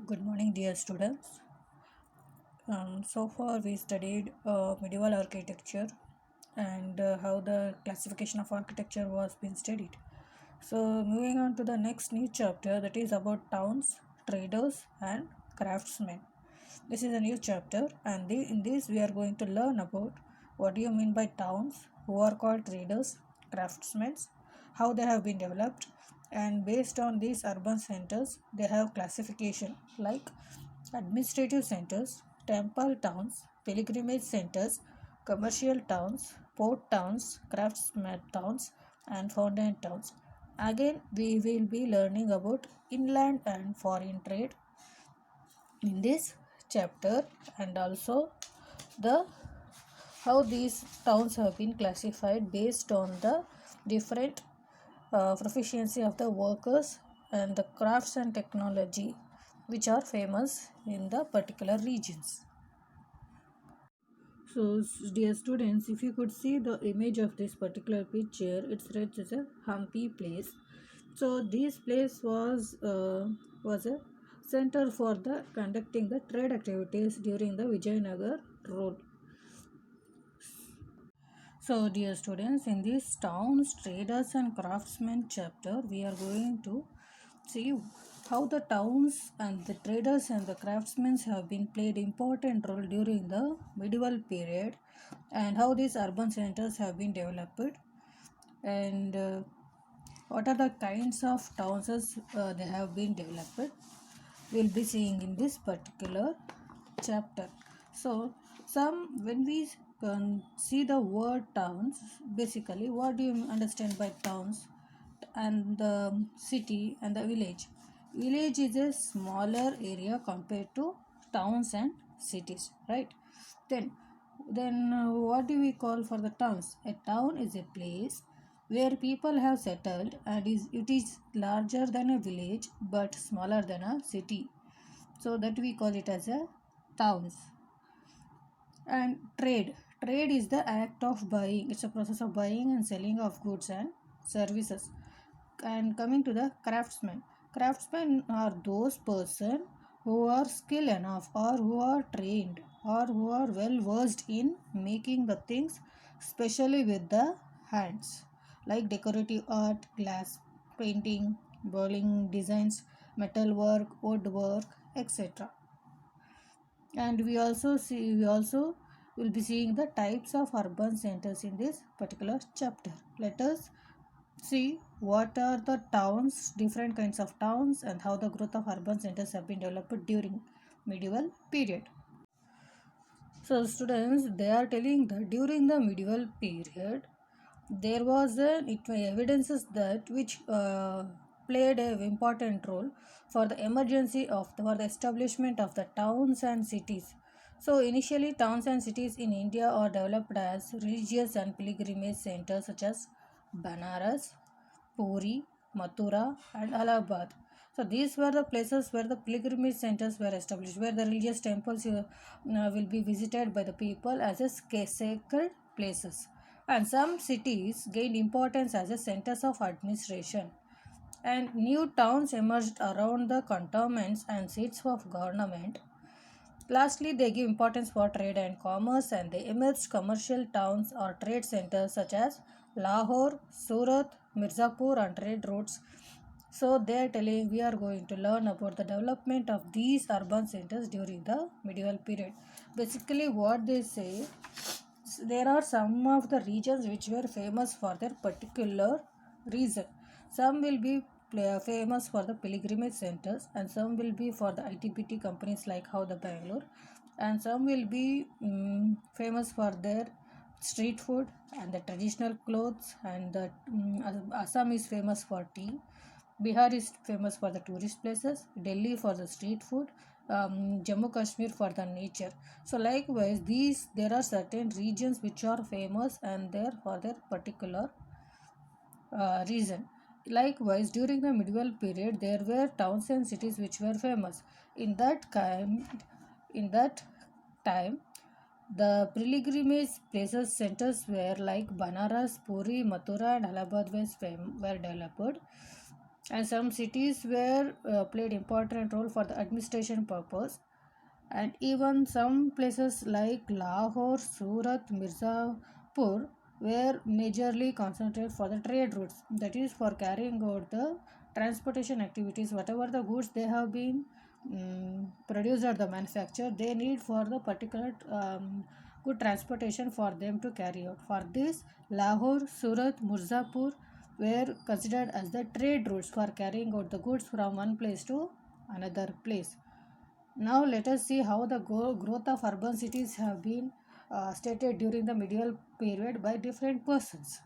Good morning, dear students. So far, we studied medieval architecture and how the classification of architecture was being studied. So, moving on to the next new chapter, that is about towns, traders, and craftsmen. This is a new chapter, and in this, we are going to learn about what do you mean by towns, who are called traders, craftsmen, how they have been developed, and based on these urban centers, they have classification like administrative centers, temple towns, pilgrimage centers, commercial towns, port towns, craftsman towns, and fountain towns. Again, we will be learning about inland and foreign trade in this chapter, and also the how these towns have been classified based on the different proficiency of the workers and the crafts and technology which are famous in the particular regions. So, dear students, if you could see the image of this particular picture, it's read as a Hampi place. So, this place was a center for the conducting the trade activities during the Vijayanagar rule. So, dear students, in this towns, traders, and craftsmen chapter, we are going to see how the towns and the traders and the craftsmen have been played important role during the medieval period, and how these urban centers have been developed, and what are the kinds of towns they have been developed. We'll be seeing in this particular chapter. So, when we see the word towns, basically, what do you understand by towns? And the city and the village. Village is a smaller area compared to towns and cities, right? Then, what do we call for the towns? A town is a place where people have settled, and it is larger than a village but smaller than a city. So that we call it as a towns. And trade is the act of buying. It's a process of buying and selling of goods and services. And coming to the craftsmen are those person who are skilled enough or who are trained or who are well versed in making the things, especially with the hands, like decorative art, glass painting, bowling designs, metalwork, woodwork, etc. And we also will be seeing the types of urban centers in this particular chapter. Let us see what are the towns, different kinds of towns, and how the growth of urban centers have been developed during medieval period. So students, they are telling that during the medieval period there was an evidences that which played an important role for the emergency of for the establishment of the towns and cities. So initially towns and cities in India are developed as religious and pilgrimage centers such as Banaras, Puri, Mathura, and Allahabad. So these were the places where the pilgrimage centers were established, where the religious temples will be visited by the people as a sacred places. And some cities gained importance as a centers of administration. And new towns emerged around the cantonments and seats of government. Lastly, they give importance for trade and commerce, and they emerged commercial towns or trade centers such as Lahore, Surat, Mirzapur, and trade routes. So they are telling we are going to learn about the development of these urban centers during the medieval period. Basically, what they say, there are some of the regions which were famous for their particular reason. Some will be famous for the pilgrimage centers, and some will be for the ITBT companies like how the Bangalore, and some will be famous for their street food and the traditional clothes, and the Assam is famous for tea. Bihar is famous for the tourist places, Delhi for the street food, Jammu Kashmir for the nature. So likewise, these there are certain regions which are famous and there for their particular reason. Likewise, during the medieval period, there were towns and cities which were famous. In that time, the pilgrimage places centers were like Banaras, Puri, Mathura, and Allahabad were developed. and some cities were played important role for the administration purpose, and even some places like Lahore, Surat, Mirzapur were majorly concentrated for the trade routes, that is for carrying out the transportation activities. Whatever the goods they have been produced or the manufacture, they need for the particular good transportation for them to carry out. For this, Lahore, Surat, Mirzapur were considered as the trade routes for carrying out the goods from one place to another place. Now let us see how the growth of urban cities have been stated during the medieval period by different persons.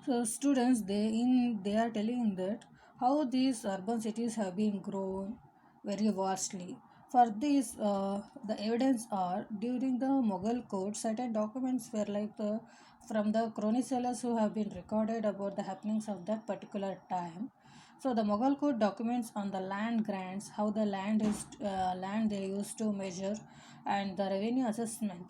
So students, they are telling that how these urban cities have been grown very vastly. For this, the evidence are during the Mughal court, certain documents were like the from the chroniclers who have been recorded about the happenings of that particular time. So the Mughal code documents on the land grants, how the land they used to measure, and the revenue assessment